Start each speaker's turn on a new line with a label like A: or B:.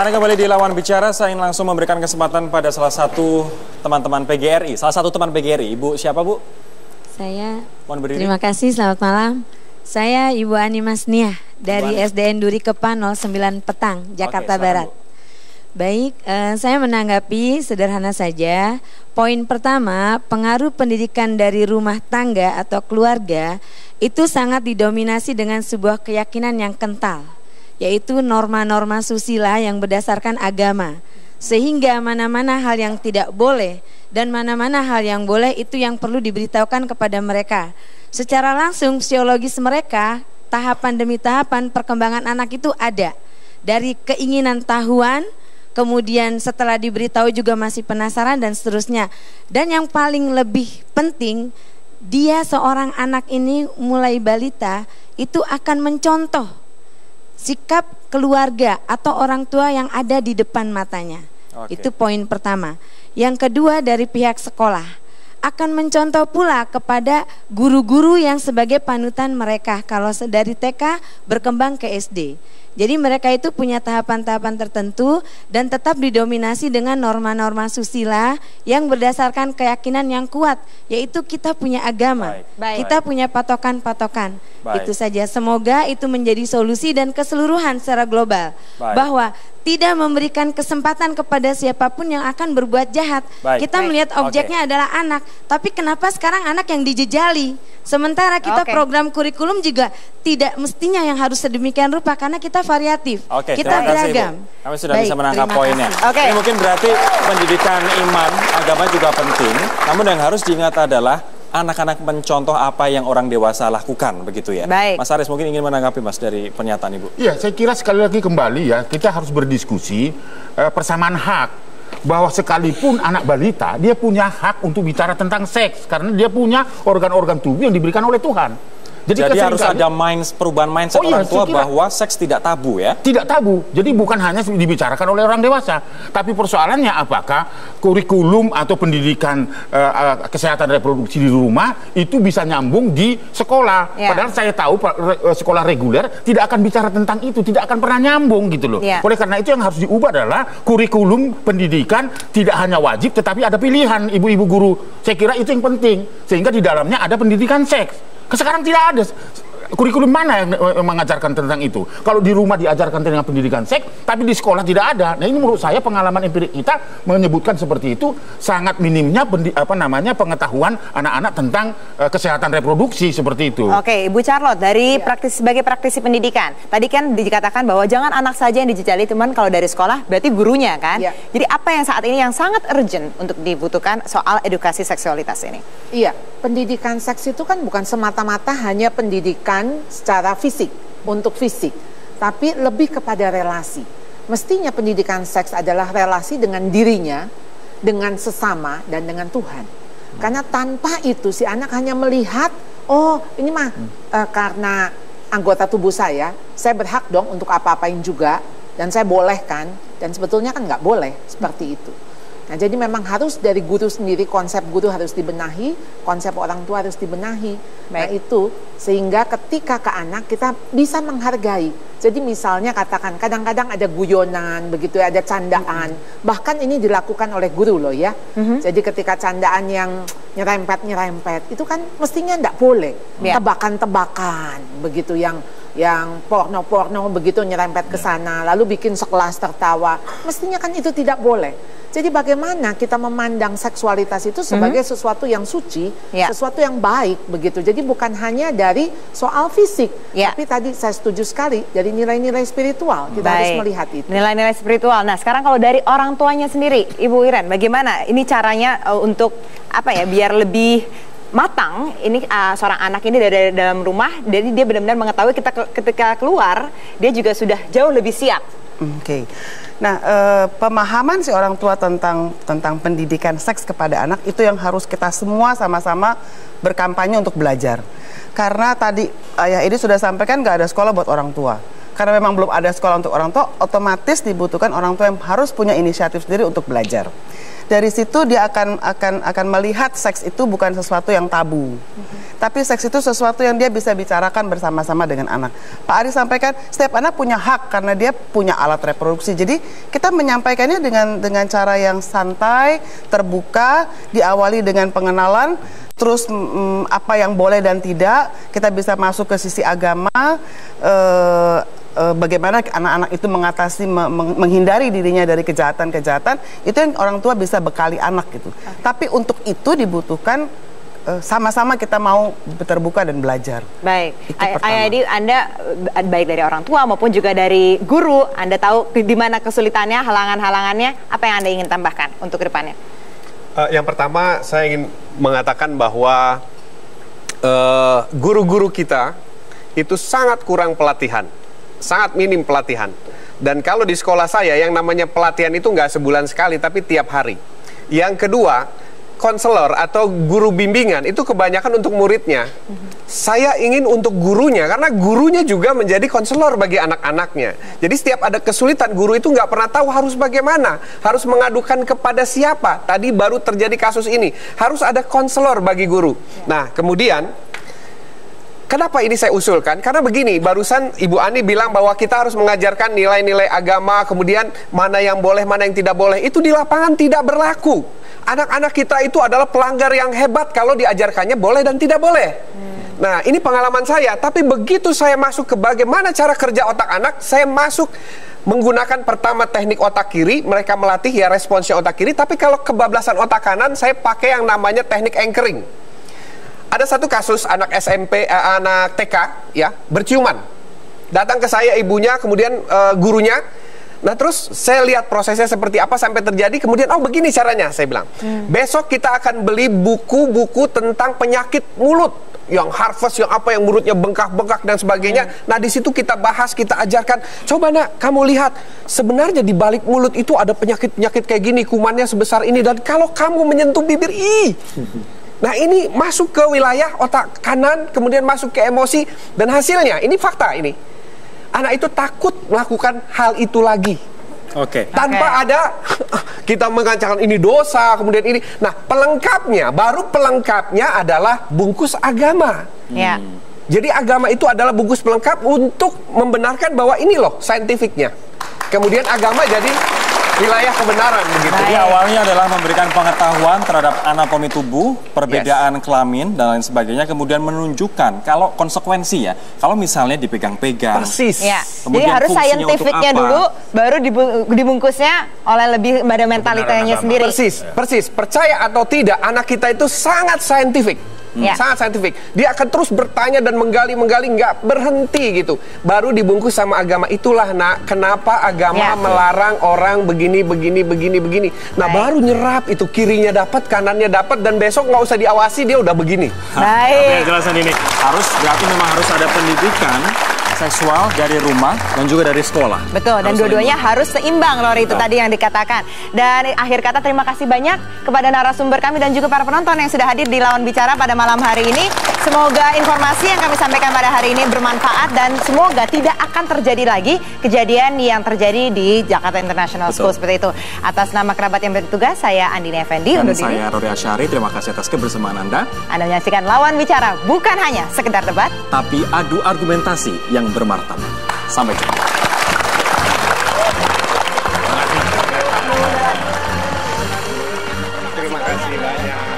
A: Anda kembali di Lawan Bicara. Saya ingin langsung memberikan kesempatan pada salah satu teman-teman PGRI. Salah satu teman PGRI. Ibu siapa, Bu?
B: Saya.
A: Mohon berdiri.
B: Terima kasih, selamat malam. Saya Ibu Ani Masniah dari SDN Duri Kepa 09 Petang, Jakarta Barat. Baik, saya menanggapi sederhana saja. Poin pertama, pengaruh pendidikan dari rumah tangga atau keluarga itu sangat didominasi dengan sebuah keyakinan yang kental, yaitu norma-norma susila yang berdasarkan agama. Sehingga mana-mana hal yang tidak boleh dan mana-mana hal yang boleh itu yang perlu diberitahukan kepada mereka. Secara langsung psikologis mereka, tahapan demi tahapan perkembangan anak itu ada. Dari keinginan tahuan, kemudian setelah diberitahu juga masih penasaran dan seterusnya. Dan yang paling lebih penting, dia seorang anak ini mulai balita itu akan mencontoh sikap keluarga atau orang tua yang ada di depan matanya. Itu poin pertama. Yang kedua, dari pihak sekolah akan mencontoh pula kepada guru-guru yang sebagai panutan mereka. Kalau dari TK berkembang ke SD. Jadi mereka itu punya tahapan-tahapan tertentu dan tetap didominasi dengan norma-norma susila yang berdasarkan keyakinan yang kuat, yaitu kita punya agama, kita punya patokan-patokan. Itu saja, semoga itu menjadi solusi dan keseluruhan secara global, bahwa tidak memberikan kesempatan kepada siapapun yang akan berbuat jahat. Kita melihat objeknya adalah anak, tapi kenapa sekarang anak yang dijejali? Sementara kita program kurikulum juga tidak mestinya yang harus sedemikian rupa, karena kita variatif, kita beragam.
A: Kami sudah bisa menangkap poinnya. Ini mungkin berarti pendidikan iman, agama juga penting. Namun yang harus diingat adalah anak-anak mencontoh apa yang orang dewasa lakukan, begitu ya. Mas Aris mungkin ingin menanggapi Mas dari pernyataan Ibu.
C: Iya, saya kira sekali lagi kembali ya, kita harus berdiskusi persamaan hak. Bahwa sekalipun anak balita, dia punya hak untuk bicara tentang seks karena dia punya organ-organ tubuh yang diberikan oleh Tuhan.
A: Jadi harus ada perubahan mindset orang tua bahwa seks tidak tabu ya?
C: Tidak tabu. Jadi bukan hanya dibicarakan oleh orang dewasa. Tapi persoalannya apakah kurikulum atau pendidikan kesehatan reproduksi di rumah itu bisa nyambung di sekolah. Padahal saya tahu sekolah reguler tidak akan bicara tentang itu. Tidak akan pernah nyambung gitu loh. Oleh karena itu yang harus diubah adalah kurikulum pendidikan tidak hanya wajib tetapi ada pilihan ibu-ibu guru. Saya kira itu yang penting. Sehingga di dalamnya ada pendidikan seks. Sekarang tidak ada kurikulum mana yang mengajarkan tentang itu. Kalau di rumah diajarkan tentang pendidikan seks, tapi di sekolah tidak ada. Nah ini menurut saya pengalaman empirik kita menyebutkan seperti itu, sangat minimnya pengetahuan anak-anak tentang kesehatan reproduksi seperti itu.
D: Oke, Ibu Charlotte dari sebagai praktisi pendidikan, tadi kan dikatakan bahwa jangan anak saja yang dijejali, teman kalau dari sekolah berarti gurunya kan. Jadi apa yang saat ini yang sangat urgent untuk dibutuhkan soal edukasi seksualitas ini?
E: Iya, pendidikan seks itu kan bukan semata-mata hanya pendidikan secara fisik, untuk fisik, tapi lebih kepada relasi. Mestinya pendidikan seks adalah relasi dengan dirinya, dengan sesama, dan dengan Tuhan. Karena tanpa itu si anak hanya melihat, oh ini mah karena anggota tubuh saya berhak dong untuk apa-apain juga, dan saya bolehkan, dan sebetulnya kan nggak boleh seperti itu. Nah, jadi memang harus dari guru sendiri, konsep guru harus dibenahi, konsep orang tua harus dibenahi. Nah itu, sehingga ketika ke anak kita bisa menghargai. Jadi misalnya katakan, kadang-kadang ada guyonan, begitu ada candaan. Bahkan ini dilakukan oleh guru loh ya. Jadi ketika candaan yang nyerempet-nyerempet, itu kan mestinya enggak boleh. Tebakan-tebakan, begitu yang porno-porno begitu nyerempet ke sana, lalu bikin sekelas tertawa. Mestinya kan itu tidak boleh. Jadi bagaimana kita memandang seksualitas itu sebagai sesuatu yang suci, sesuatu yang baik begitu. Jadi bukan hanya dari soal fisik, tapi tadi saya setuju sekali dari nilai-nilai spiritual. Kita harus melihat itu.
D: Nilai-nilai spiritual. Nah, sekarang kalau dari orang tuanya sendiri, Ibu Iren, bagaimana ini caranya untuk apa ya biar lebih matang ini seorang anak ini dari dalam rumah, jadi dia benar-benar mengetahui ketika keluar dia juga sudah jauh lebih siap.
F: Nah, pemahaman si orang tua tentang pendidikan seks kepada anak itu yang harus kita semua sama-sama berkampanye untuk belajar. Karena tadi Ayah ini sudah sampaikan nggak ada sekolah buat orang tua. karena memang belum ada sekolah untuk orang tua, otomatis dibutuhkan orang tua yang harus punya inisiatif sendiri untuk belajar. Dari situ dia akan melihat seks itu bukan sesuatu yang tabu, tapi seks itu sesuatu yang dia bisa bicarakan bersama-sama dengan anak. Pak Ari sampaikan setiap anak punya hak karena dia punya alat reproduksi. Jadi kita menyampaikannya dengan cara yang santai, terbuka, diawali dengan pengenalan. Terus apa yang boleh dan tidak, kita bisa masuk ke sisi agama, bagaimana anak-anak itu mengatasi, menghindari dirinya dari kejahatan-kejahatan, itu yang orang tua bisa bekali anak gitu. Tapi untuk itu dibutuhkan sama-sama kita mau terbuka dan belajar.
D: Baik, Ayah Adi, Anda baik dari orang tua maupun juga dari guru, Anda tahu di mana kesulitannya, halangan-halangannya, apa yang Anda ingin tambahkan untuk kedepannya?
G: Yang pertama, saya ingin mengatakan bahwa guru-guru kita itu sangat kurang pelatihan, sangat minim pelatihan. Dan kalau di sekolah saya yang namanya pelatihan itu nggak sebulan sekali, tapi tiap hari. Yang kedua, konselor atau guru bimbingan itu kebanyakan untuk muridnya. Saya ingin untuk gurunya, karena gurunya juga menjadi konselor bagi anak-anaknya. Jadi setiap ada kesulitan, guru itu nggak pernah tahu harus bagaimana, harus mengadukan kepada siapa. Tadi baru terjadi kasus ini, harus ada konselor bagi guru. Nah, kemudian kenapa ini saya usulkan? Karena begini, barusan Ibu Ani bilang bahwa kita harus mengajarkan nilai-nilai agama, kemudian mana yang boleh, mana yang tidak boleh. Itu di lapangan tidak berlaku. Anak-anak kita itu adalah pelanggar yang hebat kalau diajarkannya boleh dan tidak boleh. Nah, ini pengalaman saya. Tapi begitu saya masuk ke bagaimana cara kerja otak anak, saya masuk menggunakan pertama teknik otak kiri, mereka melatih ya responsnya otak kiri. Tapi kalau kebablasan otak kanan, saya pakai yang namanya teknik anchoring. Ada satu kasus anak SMP, anak TK ya, berciuman. Datang ke saya ibunya, kemudian gurunya. Nah, terus saya lihat prosesnya seperti apa sampai terjadi. Kemudian, oh begini caranya, saya bilang. Besok kita akan beli buku-buku tentang penyakit mulut. Yang Harvest, yang apa, yang mulutnya bengkak-bengkak dan sebagainya. Nah, di situ kita bahas, kita ajarkan. Coba nak, kamu lihat. Sebenarnya di balik mulut itu ada penyakit-penyakit kayak gini. Kumannya sebesar ini. Dan kalau kamu menyentuh bibir, nah, ini masuk ke wilayah otak kanan, kemudian masuk ke emosi. Dan hasilnya, ini fakta ini. Anak itu takut melakukan hal itu lagi. Tanpa ada kita mengancamkan ini dosa, kemudian ini. Nah, baru pelengkapnya adalah bungkus agama. Jadi agama itu adalah bungkus pelengkap untuk membenarkan bahwa ini loh saintifiknya. Kemudian agama jadi wilayah kebenaran begitu.
A: Jadi awalnya adalah memberikan pengetahuan terhadap anatomi tubuh, perbedaan kelamin dan lain sebagainya, kemudian menunjukkan kalau konsekuensi ya, kalau misalnya dipegang-pegang.
D: Persis. Ya. Jadi harus saintifiknya dulu, baru dibungkusnya oleh lebih pada mentalitasnya sendiri.
G: Persis. Percaya atau tidak, anak kita itu sangat saintifik. Sangat saintifik. Dia akan terus bertanya dan menggali, nggak berhenti gitu. Baru dibungkus sama agama. Itulah nak, kenapa agama melarang orang begini. Nah, baru nyerap itu, kirinya dapat, kanannya dapat, dan besok nggak usah diawasi, dia udah begini.
A: Baik. Jelasan ini berarti memang harus ada pendidikan seksual dari rumah dan juga dari sekolah.
D: Betul, dan dua-duanya harus seimbang, Lori, itu tadi yang dikatakan. Dan akhir kata, terima kasih banyak kepada narasumber kami dan juga para penonton yang sudah hadir di Lawan Bicara pada malam hari ini. Semoga informasi yang kami sampaikan pada hari ini bermanfaat dan semoga tidak akan terjadi lagi kejadian yang terjadi di Jakarta International School seperti itu. Atas nama kerabat yang bertugas, saya Andini Effendi.
A: Dan saya Rory Asyari, terima kasih atas kebersamaan Anda.
D: Anda menyaksikan Lawan Bicara, bukan hanya sekedar debat,
A: tapi adu argumentasi yang bermartabat. Sampai jumpa.
G: Terima kasih banyak.